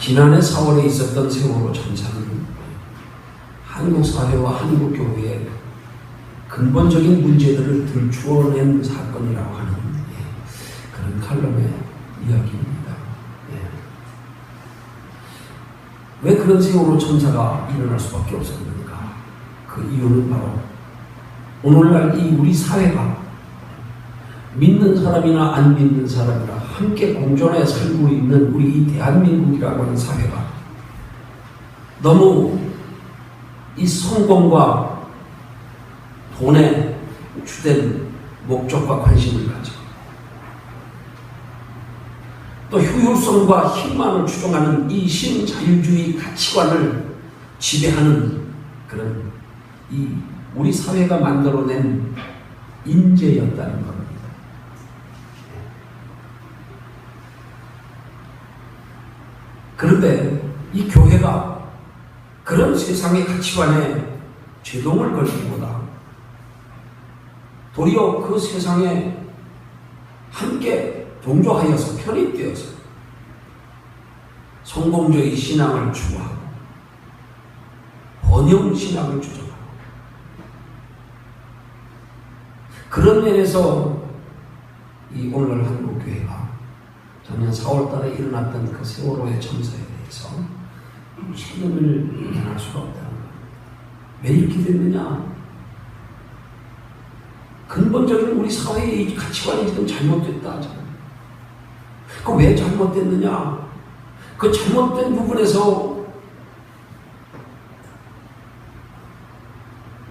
지난해 4월에 있었던 세월호 참사는 한국 사회와 한국 교회의 근본적인 문제들을 들추어낸 사건이라고 하는 그런 칼럼의 이야기입니다. 왜 그런 세월호 참사가 일어날 수밖에 없었는가? 그 이유는 바로 오늘날 이 우리 사회가 믿는 사람이나 안 믿는 사람이나 함께 공존해 살고 있는 우리 이 대한민국이라고 하는 사회가 너무 이 성공과 돈에 주된 목적과 관심을 가지고 또 효율성과 힘만을 추종하는 이 신자유주의 가치관을 지배하는 그런 이 우리 사회가 만들어낸 인재였다는 겁니다. 그런데 이 교회가 그런 세상의 가치관에 제동을 걸기보다 도리어 그 세상에 함께 동조하여서 편입되어서 성공주의 신앙을 추구하고 번영 신앙을 주장하고 그런 면에서 이 오늘 한국교회가 작년 4월달에 일어났던 그 세월호의 참사에 대해서 책임을 면할 수가 없다는 거예요. 왜 이렇게 됐느냐? 근본적인 우리 사회의 가치관이 지금 잘못됐다. 그 왜 잘못됐느냐? 그 잘못된 부분에서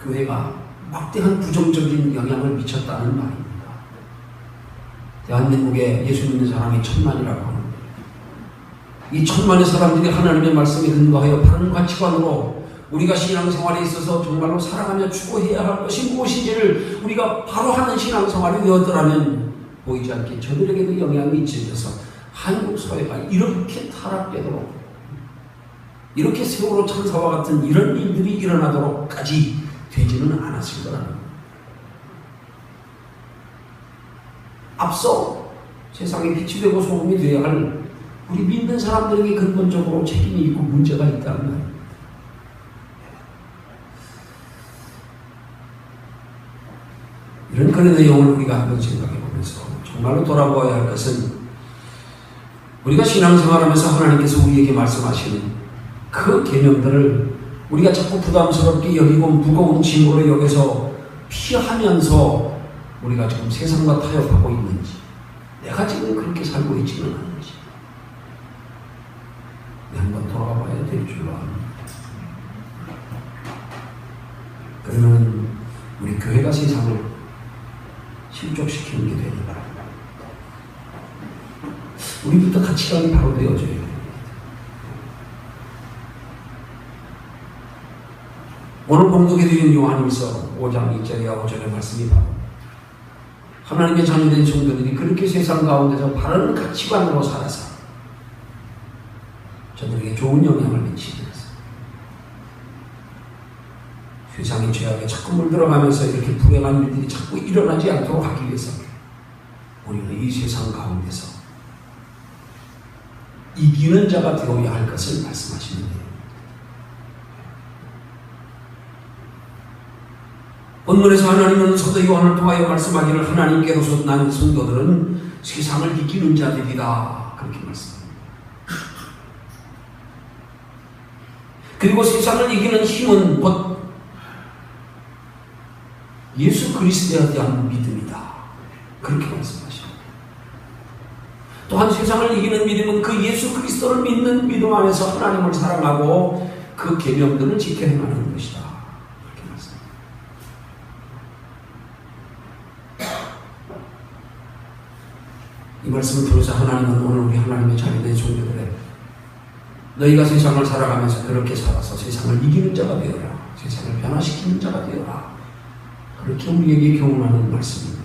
교회가 막대한 부정적인 영향을 미쳤다는 말입니다. 대한민국에 예수 믿는 사람이 1000만이라고 하는데 이 1000만의 사람들이 하나님의 말씀에 근거하여 바른 가치관으로 우리가 신앙생활에 있어서 정말로 살아가며 추구해야 할 것이 무엇인지를 우리가 바로 하는 신앙생활이 되었더라면 보이지 않게 저들에게도 영향이 미쳐져서 한국 사회가 이렇게 타락되도록 이렇게 세월호 참사와 같은 이런 일들이 일어나도록까지 되지는 않았을 거라는 거예요. 앞서 세상에 빛이 되고 소금이 되어야 할 우리 믿는 사람들에게 근본적으로 책임이 있고 문제가 있다는 거예요. 이런 그런 내용을 우리가 한번 생각해 보면서 정말로 돌아보아야 할 것은 우리가 신앙생활하면서 하나님께서 우리에게 말씀하시는 그 계명들을 우리가 자꾸 부담스럽게 여기고 무거운 짐으로 여기서 피하면서 우리가 지금 세상과 타협하고 있는지 내가 지금 그렇게 살고 있지는 않은지 한번 돌아가 봐야 될 줄로 압니다. 그러면 우리 교회가 세상을 실족시키는 게 되는 바랍니다. 우리부터 가치관이 바로 되어져야 됩니다. 오늘 봉독해 드린 요한일서 5장 2절과 5절의 말씀이 바로 하나님의 자녀된 성도들이 그렇게 세상 가운데서 바른 가치관으로 살아서 저들에게 좋은 영향을 미치면서 세상의 죄악에 자꾸 물들어가면서 이렇게 불행한 일들이 자꾸 일어나지 않도록 하기 위해서 우리는 이 세상 가운데서 이기는 자가 되어야 할 것을 말씀하시는 거예요. 본문에서 하나님은 사도 요한을 통하여 말씀하기를 하나님께로서 난 성도들은 세상을 이기는 자들이다. 그렇게 말씀합니다. 그리고 세상을 이기는 힘은 곧 예수 그리스도에 대한 믿음이다. 그렇게 말씀하십니다. 또한 세상을 이기는 믿음은 그 예수 그리스도를 믿는 믿음 안에서 하나님을 사랑하고 그 계명들을 지켜 행하는 것이다. 그렇게 말씀합니다. 이 말씀을 통해서 하나님은 오늘 우리 하나님의 자녀된 종들에 너희가 세상을 살아가면서 그렇게 살아서 세상을 이기는 자가 되어라. 세상을 변화시키는 자가 되어라. 그렇게 우리에게 교훈하는 말씀입니다.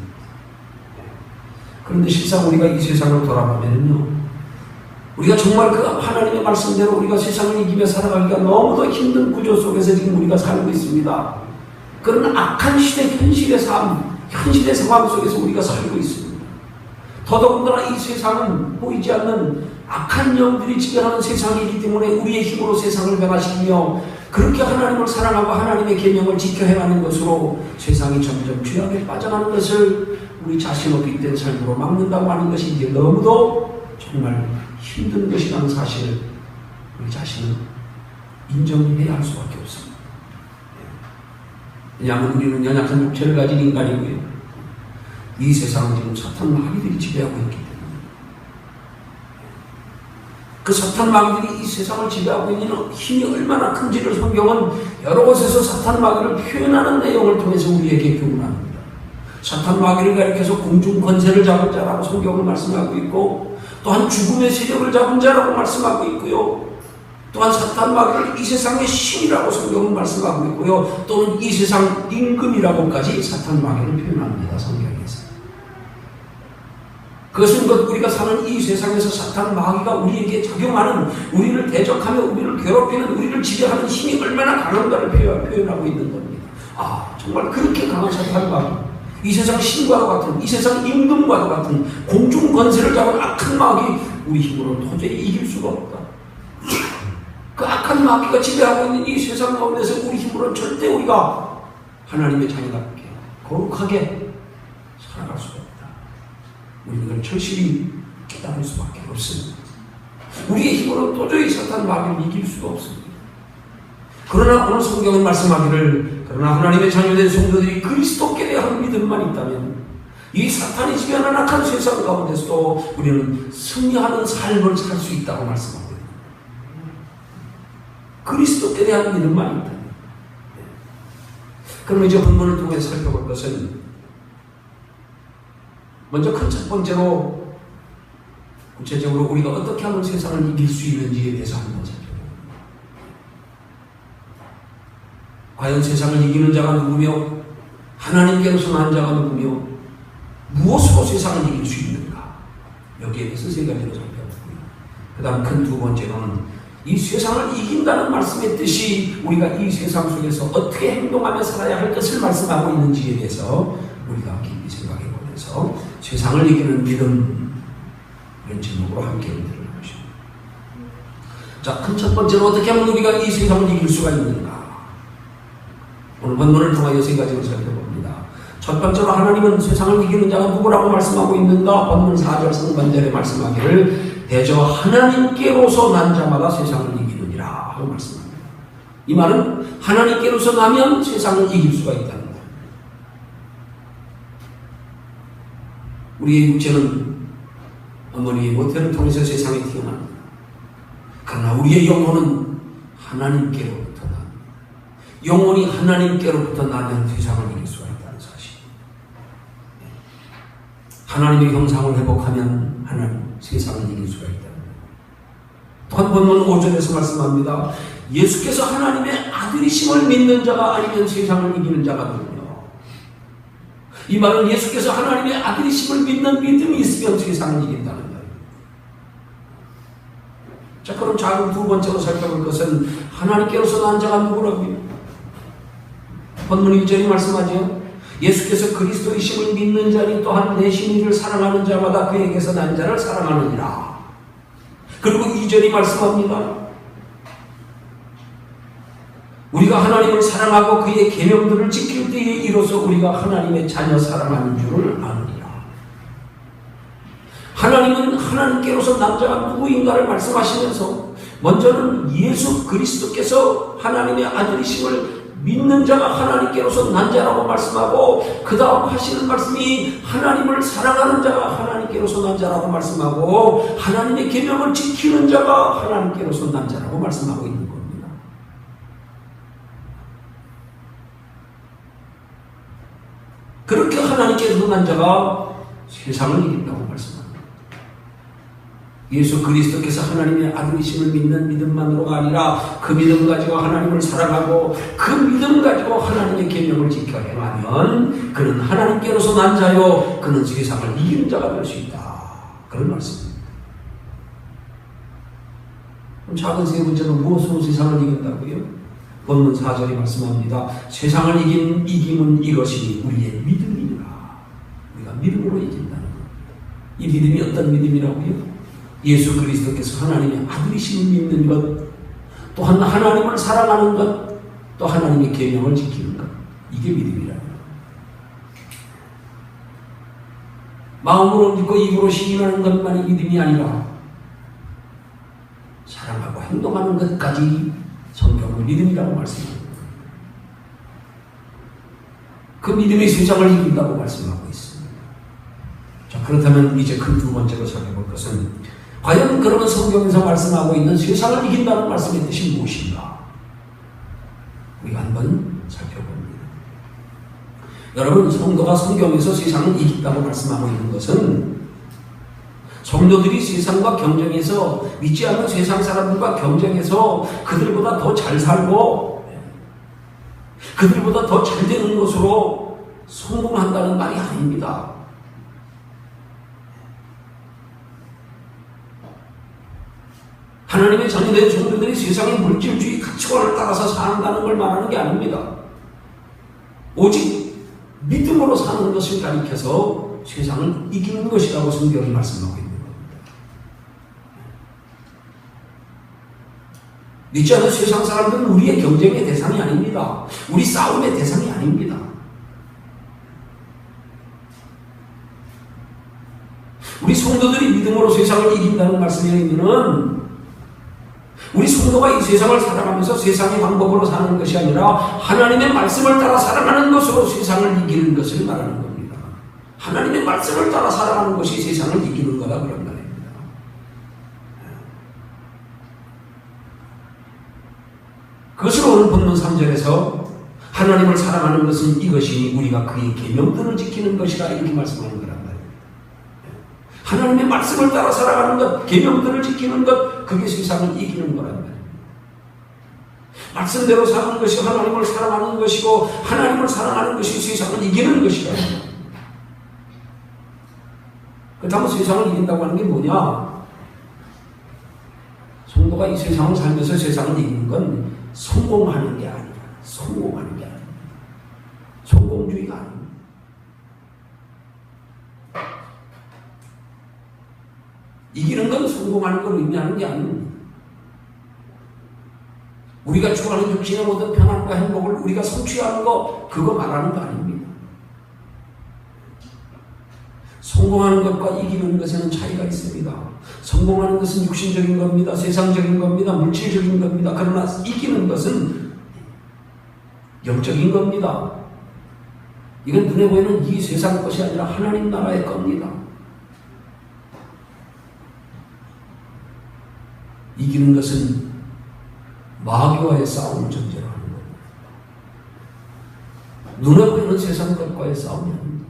그런데 실상 우리가 이 세상을 돌아보면요, 우리가 정말 그 하나님의 말씀대로 우리가 세상을 이기며 살아가기가 너무도 힘든 구조 속에서 지금 우리가 살고 있습니다. 그런 악한 시대, 현실의 삶, 현실의 상황 속에서 우리가 살고 있습니다. 더더군다나 이 세상은 보이지 않는 악한 영들이 지배하는 세상이기 때문에 우리의 힘으로 세상을 변화시키며 그렇게 하나님을 사랑하고 하나님의 계명을 지켜 행하는 것으로 세상이 점점 죄악에 빠져가는 것을 우리 자신 없기 된 삶으로 막는다고 하는 것이 이제 너무도 정말 힘든 것이라는 사실을 우리 자신은 인정해야 할 수밖에 없습니다. 왜냐하면 우리는 연약한 육체를 가진 인간이고요. 이 세상은 지금 사탄 마귀들이 지배하고 있기 때문에 그 사탄 마귀들이 이 세상을 지배하고 있는 힘이 얼마나 큰지를 성경은 여러 곳에서 사탄 마귀를 표현하는 내용을 통해서 우리에게 교훈합니다. 사탄 마귀를 가리켜서 공중 권세를 잡은 자라고 성경을 말씀하고 있고 또한 죽음의 세력을 잡은 자라고 말씀하고 있고요. 또한 사탄 마귀를 이 세상의 신이라고 성경은 말씀하고 있고요. 또는 이 세상 임금이라고까지 사탄 마귀를 표현합니다. 성경에서. 그것은 우리가 사는 이 세상에서 사탄 마귀가 우리에게 작용하는, 우리를 대적하며 우리를 괴롭히는, 우리를 지배하는 힘이 얼마나 강한가를 표현하고 있는 겁니다. 정말 그렇게 강한 사탄 마귀, 이 세상 신과도 같은, 이 세상 임금과도 같은 공중 권세를 잡은 악한 마귀, 우리 힘으로 도저히 이길 수가 없다. 그 악한 마귀가 지배하고 있는 이 세상 가운데서 우리 힘으로는 절대 우리가 하나님의 자녀답게 거룩하게 살아갈 수가 없다. 우리는 그걸 절실히 깨달을 수밖에 없습니다. 우리의 힘으로는 도저히 사탄 마귀를 이길 수가 없습니다. 그러나 오늘 성경은 말씀하기를, 그러나 하나님의 자녀된 성도들이 그리스도께 대한 믿음만 있다면 이 사탄이 지배하는 악한 세상 가운데서도 우리는 승리하는 삶을 살 수 있다고 말씀합니다. 그리스도께 대한 믿음만 있다면. 그럼 이제 본문을 통해 살펴볼 것은 먼저 큰 첫 번째로 구체적으로 우리가 어떻게 하면 세상을 이길 수 있는지에 대해서 한번 살펴봅니다. 과연 세상을 이기는 자가 누구며 하나님께로서 난 자가 누구며 무엇으로 세상을 이길 수 있는가? 여기에 대해서 세 가지로 살펴보고요. 그 다음 큰 두 번째로는 이 세상을 이긴다는 말씀의 뜻이 우리가 이 세상 속에서 어떻게 행동하며 살아야 할 것을 말씀하고 있는지에 대해서 우리가 깊이 생각해 보면서 세상을 이기는 믿음, 이런 제목으로 함께 은혜를 나누십니다. 자, 큰 첫 번째로 어떻게 하면 우리가 이 세상을 이길 수가 있는가? 오늘 본문을 통하여 세 가지로 살펴봅니다. 첫 번째로 하나님은 세상을 이기는 자가 누구라고 말씀하고 있는가? 본문 4절 상반절에 말씀하기를 대저 하나님께로서 난 자마다 세상을 이기느니라 하고 말씀합니다. 이 말은 하나님께로서 나면 세상을 이길 수가 있다는 거예요. 우리의 육체는 어머니의 모태를 통해서 세상에 태어납니다. 그러나 우리의 영혼은 하나님께로부터 납니다. 영혼이 하나님께로부터 나면 세상을 이길 수가 있다는 사실. 하나님의 형상을 회복하면 하나님 세상을 이길 수가 있다. 또한 본문 5절에서 말씀합니다. 예수께서 하나님의 아들이심을 믿는 자가 아니면 세상을 이기는 자가 누구냐. 이 말은 예수께서 하나님의 아들이심을 믿는 믿음이 있으면 세상을 이긴다는 거예요. 자, 그럼 작은 두 번째로 살펴볼 것은 하나님께로서 난 자가 누구라고요? 본문 1절이 말씀하죠. 예수께서 그리스도이심을 믿는 자니 또한 내 신의를 사랑하는 자마다 그에게서 난 자를 사랑하느니라. 그리고 2절이 말씀합니다. 우리가 하나님을 사랑하고 그의 계명들을 지킬 때에 이로써 우리가 하나님의 자녀 사랑하는 줄을 아느니라. 하나님은 하나님께로서 난 자가 누구인가를 말씀하시면서 먼저는 예수 그리스도께서 하나님의 아들이심을 믿는 자가 하나님께로서 난 자라고 말씀하고 그 다음 하시는 말씀이 하나님을 사랑하는 자가 하나님께로서 난 자라고 말씀하고 하나님의 계명을 지키는 자가 하나님께로서 난 자라고 말씀하고 있는 겁니다. 그렇게 하나님께로서 난 자가 세상을 이긴다고 말씀합니다. 예수 그리스도께서 하나님의 아들이심을 믿는 믿음만으로가 아니라 그 믿음 가지고 하나님을 사랑하고 그 믿음 가지고 하나님의 계명을 지켜 행하면 그는 하나님께로서 난 자요 그는 세상을 이기는 자가 될 수 있다. 그런 말씀입니다. 그럼 작은 세 번째는 무엇으로 세상을 이긴다고요? 본문 4절이 말씀합니다. 세상을 이김은 이것이 우리의 믿음이니라. 우리가 믿음으로 이긴다는 겁니다. 이 믿음이 어떤 믿음이라고요? 예수 그리스도께서 하나님의 아들이심을 믿는 것, 또 하나님을 사랑하는 것, 또 하나님의 계명을 지키는 것. 이게 믿음이라는 것. 마음으로 믿고 입으로 시인하는 것만이 믿음이 아니라 사랑하고 행동하는 것까지 성경은 믿음이라고 말씀합니다. 그 믿음이 세상을 이긴다고 말씀하고 있습니다. 자, 그렇다면 이제 그 두 번째로 살펴볼 것은 과연 그러면 성경에서 말씀하고 있는 세상을 이긴다는 말씀의 뜻이 무엇인가? 우리가 한번 살펴봅니다. 여러분, 성도가 성경에서 세상을 이긴다고 말씀하고 있는 것은 성도들이 세상과 경쟁해서 믿지 않는 세상 사람들과 경쟁해서 그들보다 더 잘 살고 그들보다 더 잘 되는 것으로 성공한다는 말이 아닙니다. 하나님의 자녀된 성도들이 세상의 물질주의 가치관을 따라서 산다는 걸 말하는 게 아닙니다. 오직 믿음으로 사는 것을 가리켜서 세상을 이기는 것이라고 성경이 말씀하고 있는 겁니다. 믿지 않는 세상 사람들은 우리의 경쟁의 대상이 아닙니다. 우리 싸움의 대상이 아닙니다. 우리 성도들이 믿음으로 세상을 이긴다는 말씀의 의미는 우리 성도가 이 세상을 살아가면서 세상의 방법으로 사는 것이 아니라 하나님의 말씀을 따라 살아가는 것으로 세상을 이기는 것을 말하는 겁니다. 하나님의 말씀을 따라 살아가는 것이 세상을 이기는 거다 그런 말입니다. 그것을 오늘 본문 3절에서 하나님을 사랑하는 것은 이것이니 우리가 그의 계명들을 지키는 것이라 이렇게 말씀하는 거란 말입니다. 하나님의 말씀을 따라 살아가는 것, 계명들을 지키는 것, 그게 세상을 이기는 거란 말입니다. 말씀대로 사는 것이 하나님을 사랑하는 것이고 하나님을 사랑하는 것이 세상을 이기는 것이라. 그렇다면 세상을 이긴다고 하는 게 뭐냐? 성도가 이 세상을 살면서 세상을 이기는 건 성공하는 게 아니라 성공하는 게 아닙니다. 성공주의가 아닙니다. 이기는 건 성공하는 걸 의미하는 게 아닙니다. 우리가 추구하는 육신의 모든 편안과 행복을 우리가 성취하는 거, 그거 말하는 거 아닙니다. 성공하는 것과 이기는 것에는 차이가 있습니다. 성공하는 것은 육신적인 겁니다. 세상적인 겁니다. 물질적인 겁니다. 그러나 이기는 것은 영적인 겁니다. 이건 눈에 보이는 이 세상 것이 아니라 하나님 나라의 겁니다. 이기는 것은 마귀와의 싸움을 전제로 하는 겁니다. 눈에 보이는 세상 것과의 싸움이 아닙니다.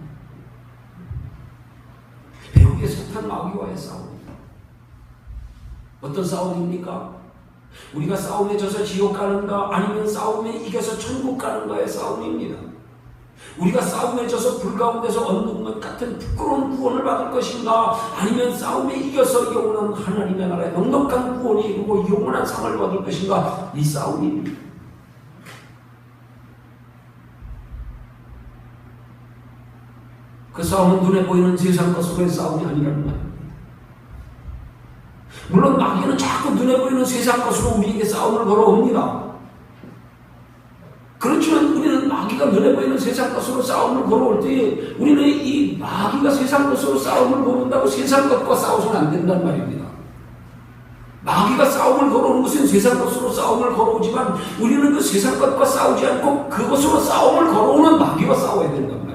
배우의 사탄 마귀와의 싸움입니다. 어떤 싸움입니까? 우리가 싸움에 져서 지옥 가는가 아니면 싸움에 이겨서 천국 가는가의 싸움입니다. 우리가 싸움에 져서 불 가운데서 얻는 것 같은 부끄러운 구원을 받을 것인가 아니면 싸움에 이겨서 영원한 하나님의 나라에 넉넉한 구원이 이루고 영원한 상을 받을 것인가, 이 싸움입니다. 그 싸움은 눈에 보이는 세상 것으로의 싸움이 아니라는 말입니다. 물론 마귀는 자꾸 눈에 보이는 세상 것으로 우리에게 싸움을 걸어옵니다. 그렇지만 우리는 마귀가 눈에 보이는 세상 것으로 싸움을 걸어올 때에 우리는 이 마귀가 세상 것으로 싸움을 걸어온다고 세상 것과 싸워서는 안 된단 말입니다. 마귀가 싸움을 걸어오는 것은 세상 것으로 싸움을 걸어오지만 우리는 그 세상 것과 싸우지 않고 그것으로 싸움을 걸어오는 마귀와 싸워야 된단 말입니다.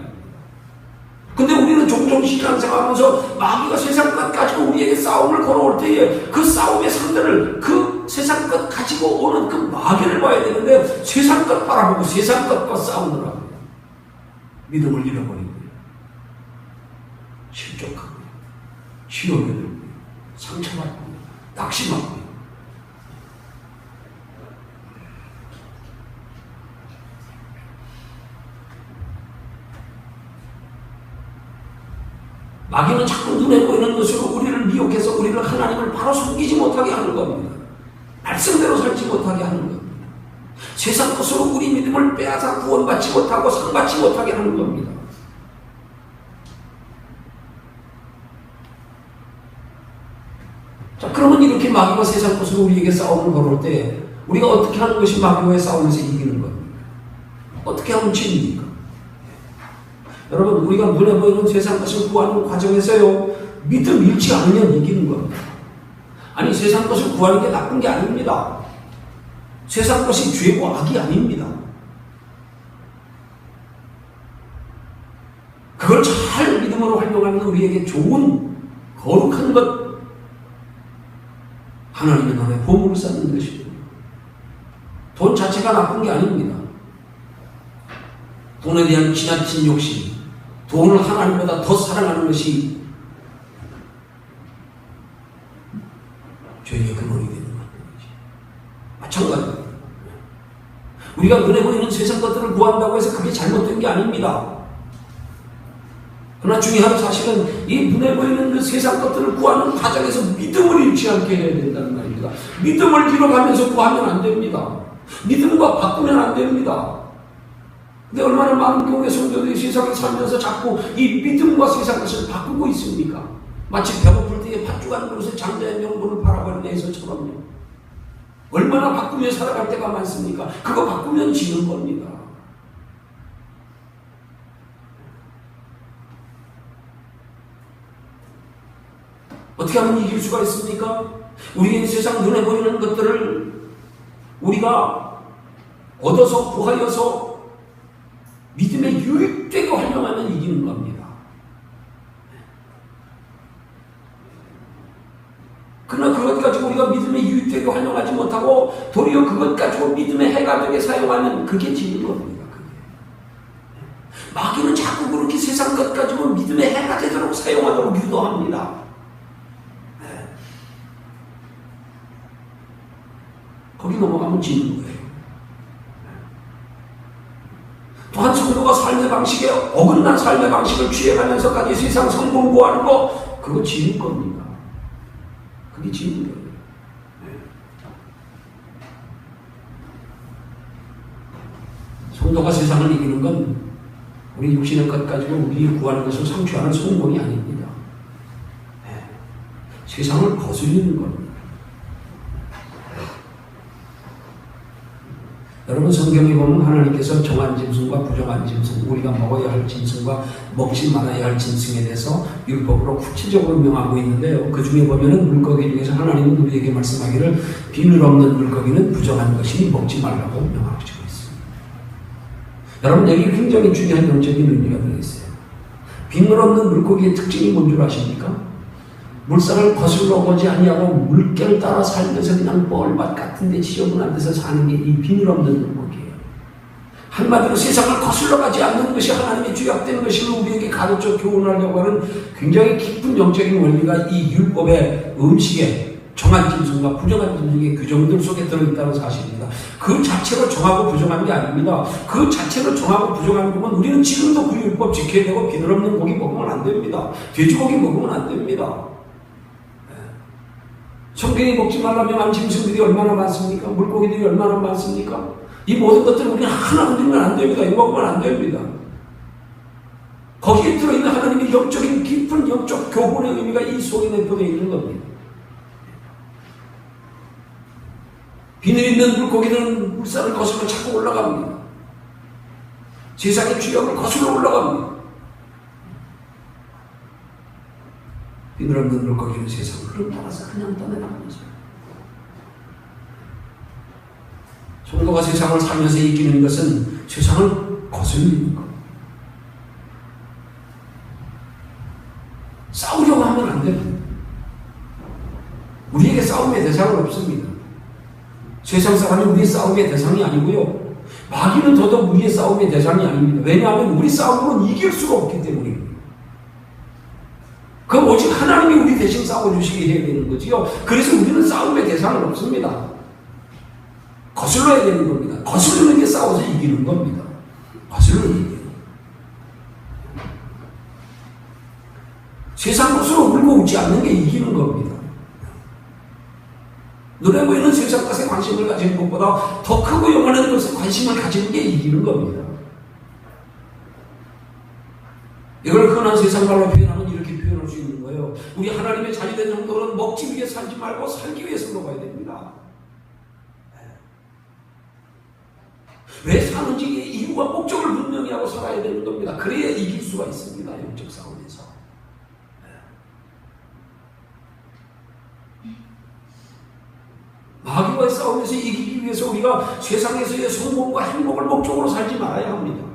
근데 우리는 종종 신앙생활하면서 마귀가 세상 것 가지고 우리에게 싸움을 걸어올 때에 그 싸움의 상대를 그 세상 것 가지고 오는 그 마귀를 봐야 되는데 세상 것 바라보고 세상 것과 싸우느라고 믿음을 잃어버리고 실족하고 치욕에 들고 상처받고 낙심하고 마귀는 자꾸 눈에 보이는 것으로 우리를 미혹해서 우리를 하나님을 바로 섬기지 못하게 하는 겁니다. 말씀대로 살지 못하게 하는 겁니다. 세상 것으로 우리 믿음을 빼앗아 구원받지 못하고 상받지 못하게 하는 겁니다. 자, 그러면 이렇게 마귀가 세상 것으로 우리에게 싸움을 걸을 때 우리가 어떻게 하는 것이 마귀와의 싸움에서 이기는 겁니까? 어떻게 하면 집니까? 여러분, 우리가 눈에 보이는 세상 것을 구하는 과정에서요, 믿음 잃지 않으면 이기는 겁니다. 아니, 세상 것을 구하는 게 나쁜 게 아닙니다. 세상 것이 죄고 악이 아닙니다. 그걸 잘 믿음으로 활용하는 우리에게 좋은 거룩한 것, 하나님의 나라에 보물을 쌓는 것입니다. 돈 자체가 나쁜 게 아닙니다. 돈에 대한 지나친 욕심, 돈을 하나님보다 더 사랑하는 것이 죄의 근원이 되는 것이죠. 마찬가지입니다. 우리가 눈에 보이는 세상 것들을 구한다고 해서 그게 잘못된 게 아닙니다. 그러나 중요한 사실은 이 눈에 보이는 그 세상 것들을 구하는 과정에서 믿음을 잃지 않게 해야 된다는 말입니다. 믿음을 잃어가면서 구하면 안 됩니다. 믿음과 바꾸면 안 됩니다. 근데 얼마나 많은 경우에 성도들이 세상에 살면서 자꾸 이 믿음과 세상 것을 바꾸고 있습니까? 마치 배고플 때에 팥죽한 그릇에 장자의 명분을 바라보는 애서처럼요. 얼마나 바꾸며 살아갈 때가 많습니까? 그거 바꾸면 지는 겁니다. 어떻게 하면 이길 수가 있습니까? 우리의 세상 눈에 보이는 것들을 우리가 얻어서 구하여서 믿음에 유익되게 활용하면 이기는 겁니다. 그러나 그것 가지고 우리가 믿음에 유익되게 활용하지 못하고 도리어 그것 가지고 믿음의 해가 되게 사용하면 그게 지는 겁니다. 마귀는 자꾸 그렇게 세상 것 가지고 믿음의 해가 되도록 사용하도록 유도합니다. 거기 넘어가면 지는 거예요. 또한 성도가 삶의 방식에 어긋난 삶의 방식을 취해가면서까지 세상 성공 구하는 거, 그거 지는 겁니다. 그게 지는 거예요. 성도가 세상을 이기는 건 우리 육신의 것 가지고 우리 구하는 것을 성취하는 성공이 아닙니다. 세상을 거슬리는 겁니다. 여러분, 성경에 보면 하나님께서 정한 짐승과 부정한 짐승, 우리가 먹어야 할 짐승과 먹지 말아야 할 짐승에 대해서 율법으로 구체적으로 명하고 있는데요. 그 중에 보면은 물고기 중에서 하나님은 우리에게 말씀하기를 비늘 없는 물고기는 부정한 것이니 먹지 말라고 명하고 있습니다. 여러분, 여기 굉장히 중요한 영적인 의미가 들어있어요. 비늘 없는 물고기의 특징이 뭔 줄 아십니까? 물살을 거슬러 보지 아니하고 물결 따라 살면서 그냥 뻘밭 같은 데 지저분한 데서 사는 게 이 비늘 없는 물고기예요. 한마디로 세상을 거슬러 가지 않는 것이 하나님의 주약된 것임을 우리에게 가르쳐 교훈하려고 하는 굉장히 깊은 영적인 원리가 이 율법의 음식에 정한 짐승과 부정한 짐승의 규정들 속에 들어있다는 사실입니다. 그 자체로 정하고 부정한 게 아닙니다. 그 자체로 정하고 부정한 거면 우리는 지금도 그 율법 지켜야 되고 비늘 없는 고기 먹으면 안 됩니다. 돼지고기 먹으면 안 됩니다. 성경이 먹지 말라며 한 짐승들이 얼마나 많습니까? 물고기들이 얼마나 많습니까? 이 모든 것들을 우리는 하나 건드리면 안 됩니다. 이거 먹으면 안 됩니다. 거기에 들어있는 하나님의 영적인 깊은 영적 교훈의 의미가 이 속에 내포되어 있는 겁니다. 비늘 있는 물고기는 물살을 거슬러 자꾸 올라갑니다. 세상의 주역을 거슬러 올라갑니다. 비늘 없는 물고기는 세상을 흐름 따라서 그냥 떠내려가는 거죠. 성도가 세상을 살면서 이기는 것은 세상을 거슬리는 것. 싸우려고 하면 안 됩니다. 우리에게 싸움의 대상은 없습니다. 세상 사람이 우리의 싸움의 대상이 아니고요. 마귀는 더더욱 우리의 싸움의 대상이 아닙니다. 왜냐하면 우리 싸움으로는 이길 수가 없기 때문입니다. 그럼 오직 하나님이 우리 대신 싸워주시게 해야 되는 거지요. 그래서 우리는 싸움의 대상은 없습니다. 거슬러야 되는 겁니다. 거슬리는 게 싸워서 이기는 겁니다. 거슬리는 게. 세상 것으로 울고 웃지 않는 게 이기는 겁니다. 눈에 보이는 세상 것에 관심을 가지는 것보다 더 크고 영원한 것에 관심을 가지는 게 이기는 겁니다. 이걸 흔한 세상 말로 표현하면 이렇게 표현할 수 있는 거예요. 우리 하나님의 자녀된 성도는 먹기 위해 살지 말고 살기 위해서 먹어야 됩니다. 왜 사는지 이유와 목적을 분명히 하고 살아야 되는 겁니다. 그래야 이길 수가 있습니다. 영적 싸움에서. 마귀와의 싸움에서 이기기 위해서 우리가 세상에서의 성공과 행복을 목적으로 살지 말아야 합니다.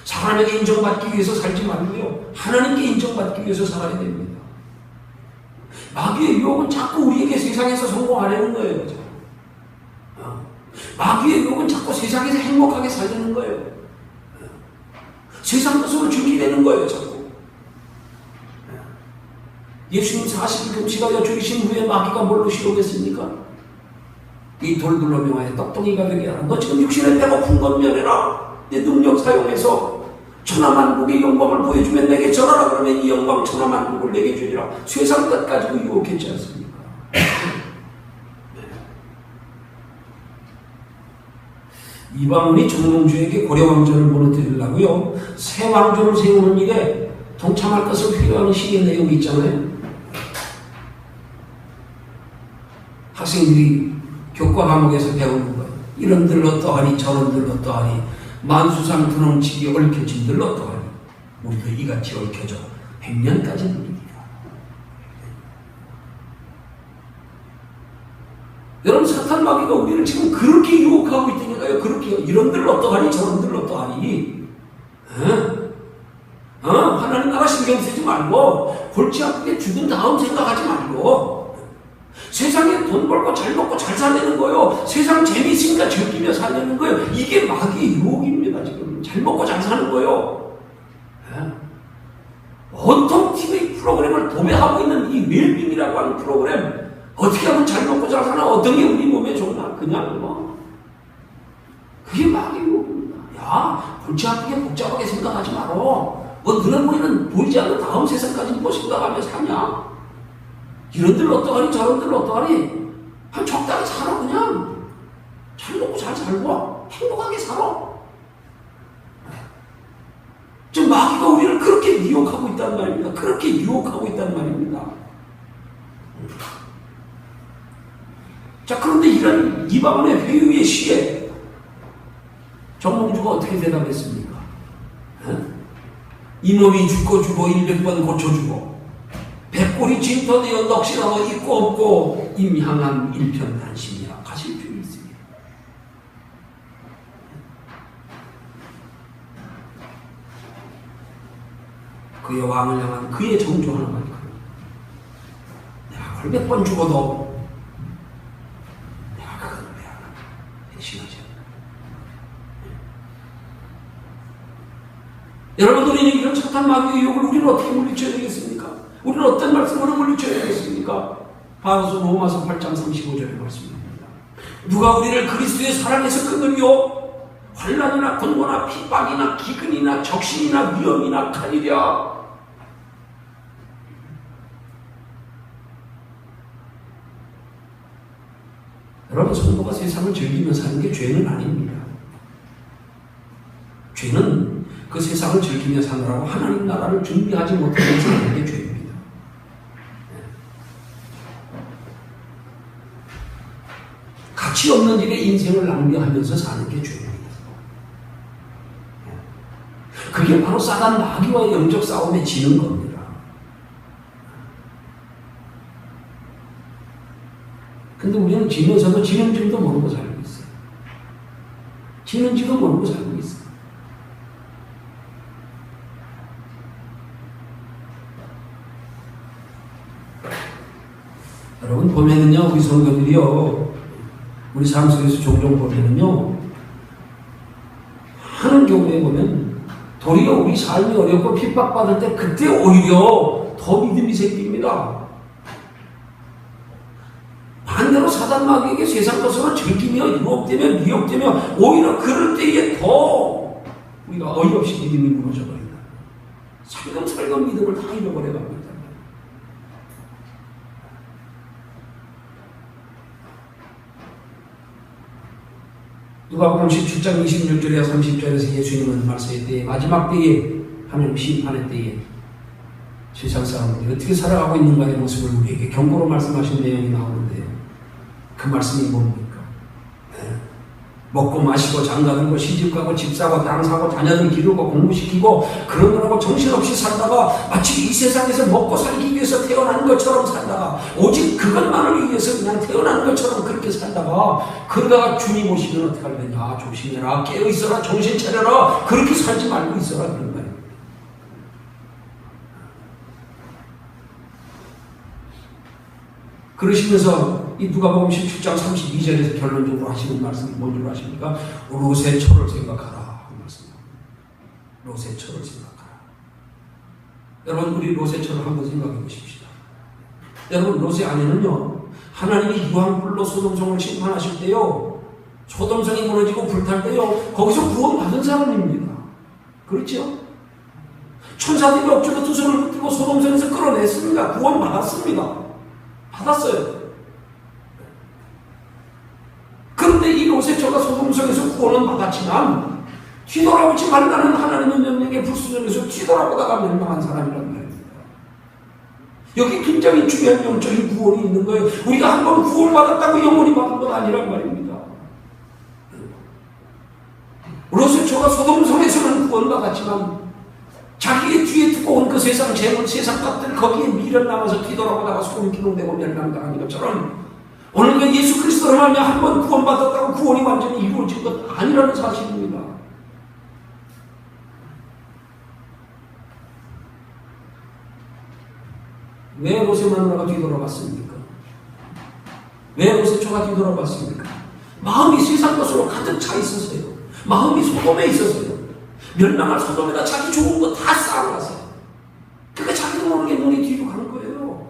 사람에게 인정받기 위해서 살지 말고요, 하나님께 인정받기 위해서 살아야 됩니다. 마귀의 유혹은 자꾸 우리에게 세상에서 성공하려는 거예요. 마귀의 유혹은 자꾸 세상에서 행복하게 살려는 거예요. 세상 것으로 즐기려는 거예요. 자꾸. 예수님 40일 금식하여 죽이신 후에 마귀가 뭘로 시험했습니까? 이 돌들로 명하여 떡덩이가 되게 하라. 너 지금 육신에 배고픈 것 면해라. 내 능력 사용해서 천하만국의 영광을 보여주면 내게 전하라. 그러면 이 영광 천하만국을 내게 주리라. 세상 것 가지고 유혹했지 않습니까? 이방원이 정몽주에게 고려왕조를 무너뜨리려고요, 새 왕조를 세우는 일에 동참할 것을 필요한 시의 내용이 있잖아요. 학생들이 교과 과목에서 배우는 거예요. 이런들 어떠하니 저런들 어떠하니 만수상 두렁치기 얽혀진들 어떠하니 우리도 이같이 얽혀져 100년까지 누리리라. 여러분, 사탄 마귀가 우리를 지금 그렇게 유혹하고 있다니까요. 그렇게 이런들 어떠하니 저런들 어떠하니 하나님 나라 신경 쓰지 말고 골치 아프게 죽은 다음 생각하지 말고 세상에 돈 벌고 잘 먹고 잘 사는 거요. 세상 재미있으니까 즐기며 사는 거예요. 이게 마귀의 유혹입니다. 지금 잘 먹고 잘 사는 거요. 온통 TV 프로그램을 도배하고 있는 이 웰빙이라고 하는 프로그램, 어떻게 하면 잘 먹고 잘 사나, 어떤 게 우리 몸에 좋나, 그냥 그게 마귀의 유혹입니다. 야, 골치 아프게 복잡하게 생각하지 말어. 눈에 보이지 않는 다음 세상까지 뭐 생각하며 사냐? 이런들 어떠하니 저런들 어떠하니? 적당히 살아. 그냥 잘 먹고 잘 살고 행복하게 살아. 지금 마귀가 우리를 그렇게 미혹하고 있단 말입니다. 그렇게 유혹하고 있단 말입니다. 자, 그런데 이런 이방원의 회유의 시에 정몽주가 어떻게 대답했습니까? 이놈이 죽고 100번 고쳐주고 백골이 징터되어 넋이라도 있고 없고 임향한 일편단심이라 가실 필요 있습니다. 그의 왕을 향한 그의 정조하는 말이다. 내가 100번 죽어도 내가 그걸 배신하지 않는다. 여러분, 우리는 이런 착한 마귀의 유혹을 우리는 어떻게 물리쳐야 되겠습니까? 우리는 어떤 말씀으로 물리쳐야 되겠습니까? 바로서 로마서 8장 35절의 말씀입니다. 누가 우리를 그리스도의 사랑에서 끊으리요? 환난이나 곤고나 핍박이나 기근이나 적신이나 위험이나 칼이랴. 여러분, 성도가 세상을 즐기며 사는 게 죄는 아닙니다. 죄는 그 세상을 즐기며 사느라고 하나님 나라를 준비하지 못하면서 사는 게 죄입니다. 가치 없는 일에 인생을 낭비하면서 사는 게 죄입니다. 그게 바로 사단 마귀와의 영적 싸움에 지는 겁니다. 근데 우리는 지면서도 지는 줄도 모르고 살고 있어요. 지는지도 모르고 살고 있어요. 여러분, 보면은요, 우리 성도들이요, 우리 삶 속에서 종종 보면은요, 하는 경우에 보면 도리어 우리 삶이 어렵고 핍박받을 때 그때 오히려 더 믿음이 생깁니다. 반대로 사단 마귀에게 세상 것으로 즐기며 유혹되며 미혹되며 오히려 그럴 때에 더 우리가 어이없이 믿음이 무너져버린다. 살금살금 믿음을 다 잃어버려갑니다. 누가복음 17장 26절에 30절에서 예수님은 말씀할 때에 마지막 때에 하나님 심판의 때에 세상 사람들이 어떻게 살아가고 있는가의 모습을 우리에게 경고로 말씀하신 내용이 나오는데요. 그 말씀이 뭡니까? 네. 먹고 마시고 장가들고 시집가고 집사고 땅사고 자녀들 기르고 공부시키고 그러느라고 정신없이 살다가 마치 이 세상에서 먹고 살기 위해서 태어난 것처럼 살다가 오직 그것만을 위해서 그냥 태어난 것처럼 그렇게 살다가 그러다가 주님 오시면 어떻게 하느냐. 조심해라, 깨어있어라, 정신 차려라, 그렇게 살지 말고 있어라, 그런 말입니다. 그러시면서 이 누가복음 17장 32절에서 결론적으로 하시는 말씀이 뭔지 아십니까? 롯의 처를 생각하라 하는 말씀입니다. 롯의 처를 생각하라. 여러분, 우리 롯의 처를 한번 생각해 보십시다. 여러분, 롯의 아내는요, 하나님이 유황불로 소돔성을 심판하실 때요, 소돔성이 무너지고 불탈 때요, 거기서 구원받은 사람입니다. 그렇죠? 천사들이 억지로 두 손을 붙들고 소돔성에서 끌어냈습니다. 구원받았습니다. 받았어요. 그런데 이 롯의 처가 소돔성에서 구원은 받았지만 뒤돌아보지 말라는 하나님의 명령에 불순종해서 뒤돌아보다가 멸망한 사람이란 말입니다. 여기 굉장히 중요한 영적인 구원이 있는 거예요. 우리가 한번 구원받았다고 영원히 받은 건 아니란 말입니다. 롯의 처가 소돔성에서는 구원받았지만 자기의 뒤에 두고 온 그 세상 재물, 세상 것들 거기에 미련 남아서 뒤돌아보다가 소금 기둥되고 멸망당하는 것처럼 오늘 예수 그리스도를 하며 한번 구원받았다고 구원이 완전히 이루어진 것 아니라는 사실입니다. 왜 롯의 마누라가 뒤돌아봤습니까? 왜 롯의 처가 뒤돌아봤습니까? 마음이 세상 것으로 가득 차 있었어요. 마음이 소돔에 있었어요. 멸망할 소돔에다 자기 좋은 거 다 쌓아놨어요. 그러니까 자기도 모르게 눈이 뒤로 가는 거예요.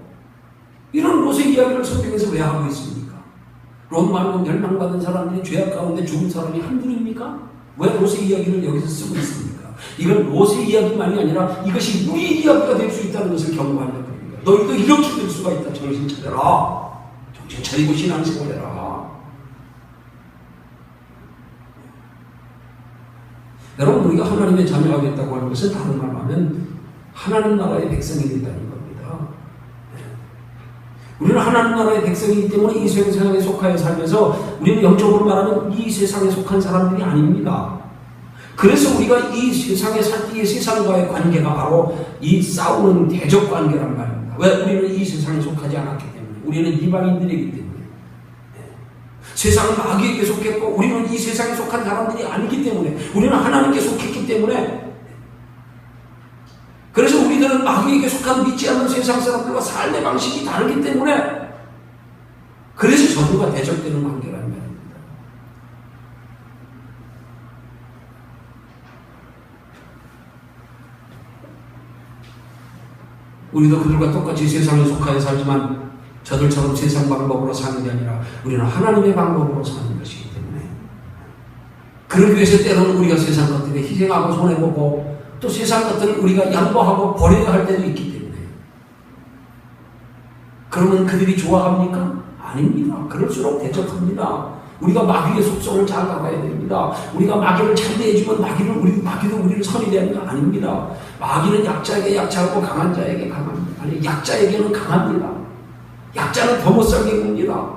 이런 롯의 이야기를 성경에서 왜 하고 있습니까? 롯 말고 멸망받은 사람들이 죄악 가운데 죽은 사람이 한둘입니까? 왜 롯의 이야기를 여기서 쓰고 있습니까? 이건 롯의 이야기만이 아니라 이것이 우리 이야기가 될 수 있다는 것을 경고하려고 합니다. 너희도 이렇게 될 수가 있다. 정신 차려라. 정신 차리고 신앙생활해라. 여러분, 우리가 하나님의 자녀가 됐다고 하는 것은 다른 말로 하면 하나님 나라의 백성이 된다는 겁니다. 우리는 하나님 나라의 백성이기 때문에 이 세상에 속하여 살면서 우리는 영적으로 말하면 이 세상에 속한 사람들이 아닙니다. 그래서 우리가 이 세상에 살 때 이 세상과의 관계가 바로 이 싸우는 대적 관계란 말입니다. 왜? 우리는 이 세상에 속하지 않았기 때문에. 우리는 이방인들이기 때문에. 세상은 마귀에게 속했고 우리는 이 세상에 속한 사람들이 아니기 때문에, 우리는 하나님께 속했기 때문에, 그래서 우리들은 마귀에게 속한 믿지 않는 세상 사람들과 삶의 방식이 다르기 때문에, 그래서 전부가 대적되는 관계라는 말입니다. 우리도 그들과 똑같이 세상에 속하여 살지만 저들처럼 세상 방법으로 사는 게 아니라 우리는 하나님의 방법으로 사는 것이기 때문에, 그러기 위해서 때로는 우리가 세상 것들에 희생하고 손해보고 또 세상 것들을 우리가 양보하고 버려야 할 때도 있기 때문에, 그러면 그들이 좋아합니까? 아닙니다. 그럴수록 대적합니다. 우리가 마귀의 속성을 잘 알아야 됩니다. 우리가 마귀를 잘 대해주면 마귀도 우리를 선이 되는 거 아닙니다. 마귀는 약자에게 약자하고 강한 자에게 강합니다. 아니, 약자에게는 강합니다. 약자는 더 못살게 굽니다.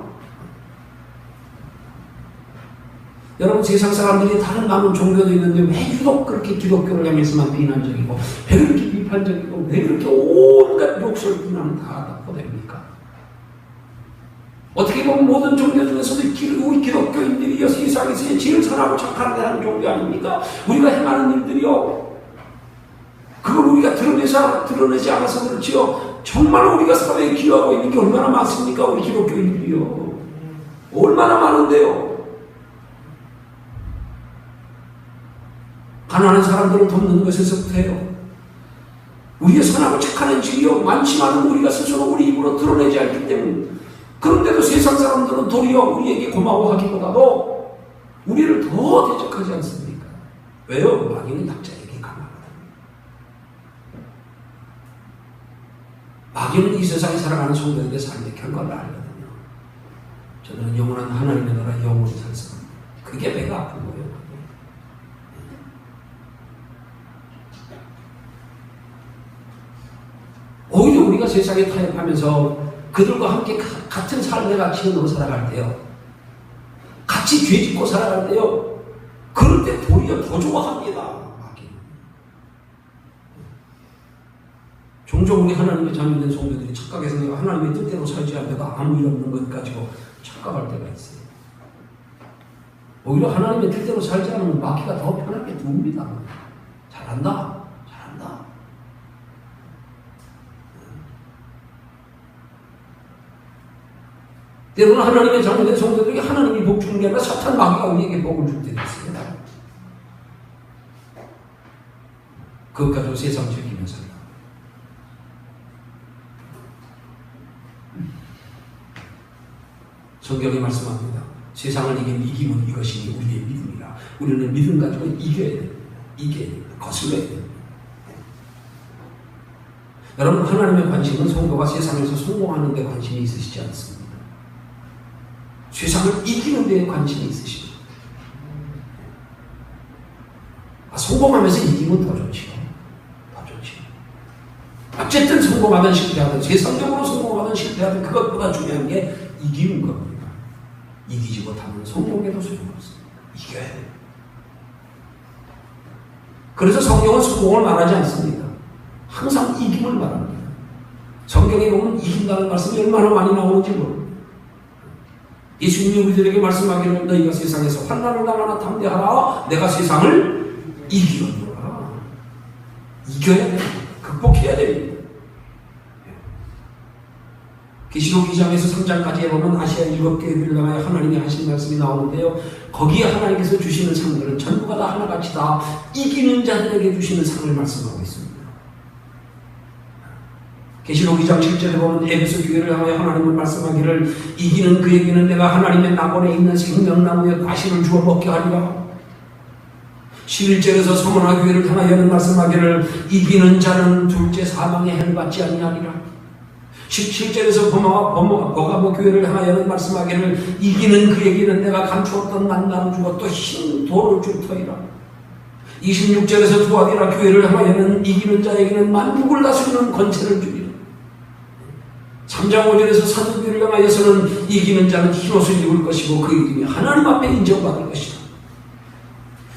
여러분, 세상 사람들이 다른 많은 종교도 있는데 왜 유독 그렇게 기독교를 향해서만 비난적이고, 왜 그렇게 비판적이고, 왜 그렇게 온갖 욕설 비난을 다 퍼댑니까? 어떻게 보면 모든 종교 중에서도 우리 기독교인들이 세상에서 제일 선하고 착하게 하는 종교 아닙니까? 우리가 행하는 일들이요, 그걸 우리가 드러내지 않아서 그렇지요. 정말 우리가 사회에 기여하고 있는 게 얼마나 많습니까? 우리 기독교인들이요. 얼마나 많은데요. 가난한 사람들을 돕는 것에서부터요, 우리의 선하고 착한 질이요 많지만 우리가 스스로 우리 입으로 드러내지 않기 때문에, 그런데도 세상 사람들은 도리어 우리에게 고마워하기보다도 우리를 더 대적하지 않습니까? 왜요? 마귀는 약자에게 강하거든요. 마귀는 이 세상에 살아가는 성도들의 삶의 결과를 알거든요. 저는 영원한 하나님의 나라 영원히 살 사람, 그게 배가 아픈 거예요. 세상에 타협하면서 그들과 함께 같은 삶의 가치로 살아갈 때요, 같이 죄짓고 살아갈 때요, 그럴 때 도리어 더 좋아합니다. 종종 우리 하나님의 자녀된 성도들이 착각해서 내가 하나님의 뜻대로 살지 않다가 아무 일 없는 것 가지고 착각할 때가 있어요. 오히려 하나님의 뜻대로 살지 않으면 마귀가 더 편하게 둡니다. 잘한다, 잘한다. 때로는 하나님의 자녀된 성도들에게 하나님이 복 주는 게 아니라 사탄 마귀가 우리에게 복을 줄 때도 있어요. 그것 가지고 세상 즐기면서 성경이 말씀합니다. 세상을 이기면 이것이 우리의 믿음이라. 우리는 믿음 가지고 이겨야 됩니다. 이겨야 됩니다. 거슬러야 됩니다. 여러분, 하나님의 관심은 성도가 세상에서 성공하는 데 관심이 있으시지 않습니다. 세상을 이기는 데 관심이 있으십니다. 성공하면서 이기면 더 좋지요. 더 좋지요. 어쨌든 성공하든 실패하든, 세상적으로 성공하든 실패하든 그것보다 중요한 게 이기는 겁니다. 이기지 못하면 성공해도 소용없어요. 이겨야 돼요. 그래서 성경은 성공을 말하지 않습니다. 항상 이김을 말합니다. 성경에 보면 이긴다는 말씀이 얼마나 많이 나오는지 모릅니다. 예수님이 우리들에게 말씀하기를 너희가 세상에서 환난을 당하나 담대하라. 내가 세상을 이기려노라. 이겨야 됩니다. 극복해야 됩니다. 계시록 2장에서 3장까지 해보면 아시아 7개를 향하여 하나님이 하신 말씀이 나오는데요. 거기에 하나님께서 주시는 상들은 전부가 다 하나같이 다 이기는 자들에게 주시는 상을 말씀하고 있습니다. 계시록 2장 7절에 보면 에베소 교회를 향하여 하나님은 말씀하기를 이기는 그에게는 내가 하나님의 낙원에 있는 생명나무의 과실을 주어 먹게 하리라. 11절에서 서머나 교회를 향하여는 말씀하기를 이기는 자는 둘째 사망의 해를 받지 아니하리라. 17절에서 버가모 교회를 향하여는 말씀하기를 이기는 그에게는 내가 감추었던 만나를 주고 또 흰 돌을 줄 터이라. 26절에서 두아디라 교회를 향하여는 이기는 자에게는 만국을 다스리는 권세를 주리라. 3장 5절에서 사도교회를 향하여서는 이기는 자는 흰옷을 입을 것이고 그 이름이 하나님 앞에 인정받을 것이다.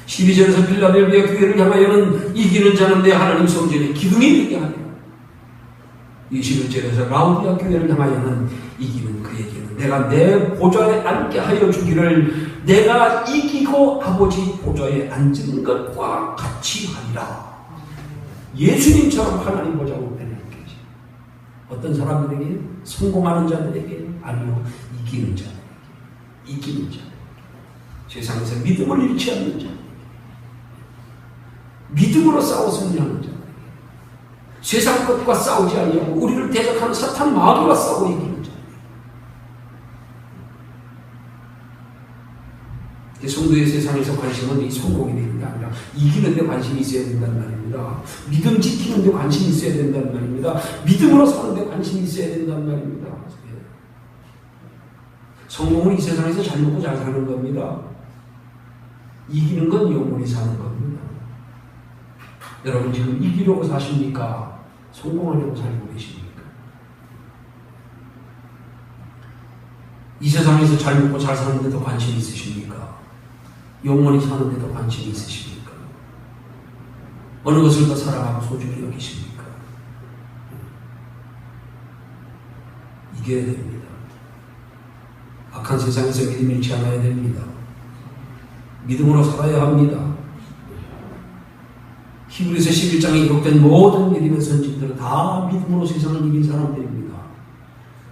12절에서 빌라델비아 교회를 향하여는 이기는 자는 내 하나님 성전에 기둥이 되게 하리라. 21절에서 라우디아 교회를 향하여는 이기는 그에게는 내가 내 보좌에 앉게 하여 주기를 내가 이기고 아버지 보좌에 앉은 것과 같이 하리라. 예수님처럼 하나님 보좌로 되는 것이죠. 어떤 사람들에게? 성공하는 자들에게? 아니요, 이기는 자들에게. 이기는 자들에게. 세상에서 믿음을 잃지 않는 자들에게. 믿음으로 싸워 승리하는 자들에게. 세상 것과 싸우지 아니하고 우리를 대적하는 사탄 마귀와 싸워 이기는 자. 성도의 세상에서 관심은 이 성공이 되는 게 아니라 이기는 데 관심이 있어야 된다는 말입니다. 믿음 지키는 데 관심이 있어야 된다는 말입니다. 믿음으로 사는 데 관심이 있어야 된다는 말입니다. 성공은 이 세상에서 잘 먹고 잘 사는 겁니다. 이기는 건 영원히 사는 겁니다. 여러분 지금 이기려고 사십니까? 성공하려고 살고 계십니까? 이 세상에서 잘 먹고 잘 사는 데도 관심이 있으십니까? 영원히 사는 데도 관심이 있으십니까? 어느 것을 더 사랑하고 소중히 여기십니까? 이겨야 됩니다. 악한 세상에서 믿음 잃지 않아야 됩니다. 믿음으로 살아야 합니다. 히브리서 11장에 기록된 모든 믿음의 선진들은 다 믿음으로 세상을 이긴 사람들입니다.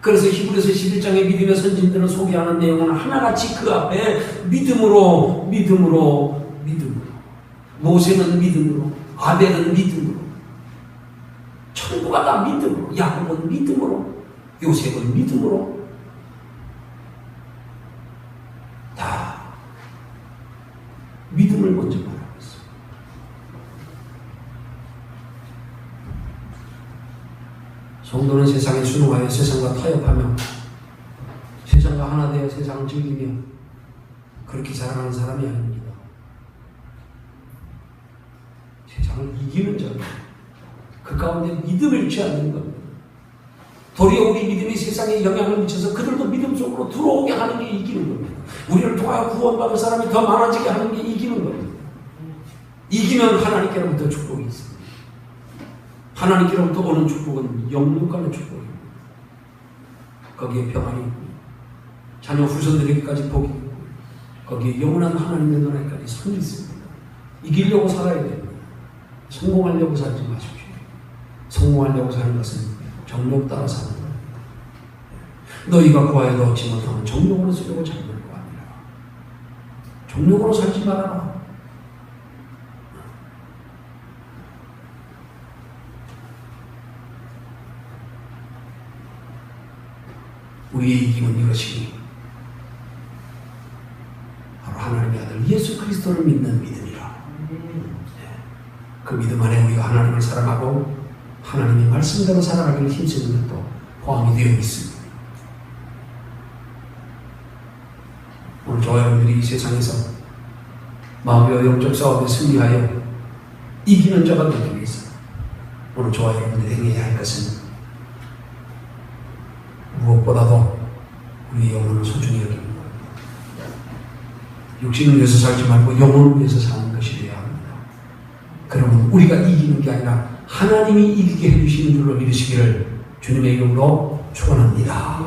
그래서 히브리서 11장의 믿음의 선진들을 소개하는 내용은 하나같이 그 앞에 믿음으로 모세는 믿음으로, 아벨은 믿음으로, 천부가 다 믿음으로, 야곱은 믿음으로, 요셉은 믿음으로 다 믿음을 먼저 말합니다. 성도는 세상에 순응하여 세상과 타협하며 세상과 하나 되어 세상을 즐기며 그렇게 살아가는 사람이 아닙니다. 세상을 이기는 자입니다. 그 가운데 믿음을 잃지 않는 겁니다. 도리어 우리 믿음이 세상에 영향을 미쳐서 그들도 믿음 속으로 들어오게 하는 게 이기는 겁니다. 우리를 통하여 구원받을 사람이 더 많아지게 하는 게 이기는 겁니다. 이기면 하나님께로부터 축복이 있습니다. 하나님께로부터 오는 축복은 영육 가는 축복입니다. 거기에 평안이 있고 자녀 후손들에게까지 복이 있고 거기에 영원한 하나님의 나라에까지 선이 있습니다. 이기려고 살아야 됩니다. 성공하려고 살지 마십시오. 성공하려고 사는 것은 정욕 따라 사는 거예요. 너희가 구하여도 얻지 못하면 정욕으로 쓰려고 잡는 거 아니라 정욕으로 살지 말아라. 우리의 이김은 이것이니 바로 하나님의 아들 예수 그리스도를 믿는 믿음이라. 그 믿음 안에 우리가 하나님을 사랑하고 하나님의 말씀대로 살아가기를 힘쓰는 것도 포함이 되어 있습니다. 오늘 저와 여러분들이 이 세상에서 마음의 영적 싸움에 승리하여 이기는 자가 되기 위해서 오늘 저와 여러분들이 행해야 할 것은 무엇보다도 우리의 영혼을 소중히 여깁니다. 육신을 위해서 살지 말고 영혼을 위해서 사는 것이 되어야 합니다. 그러면 우리가 이기는 게 아니라 하나님이 이기게 해주시는 줄로 믿으시기를 주님의 이름으로 축원합니다.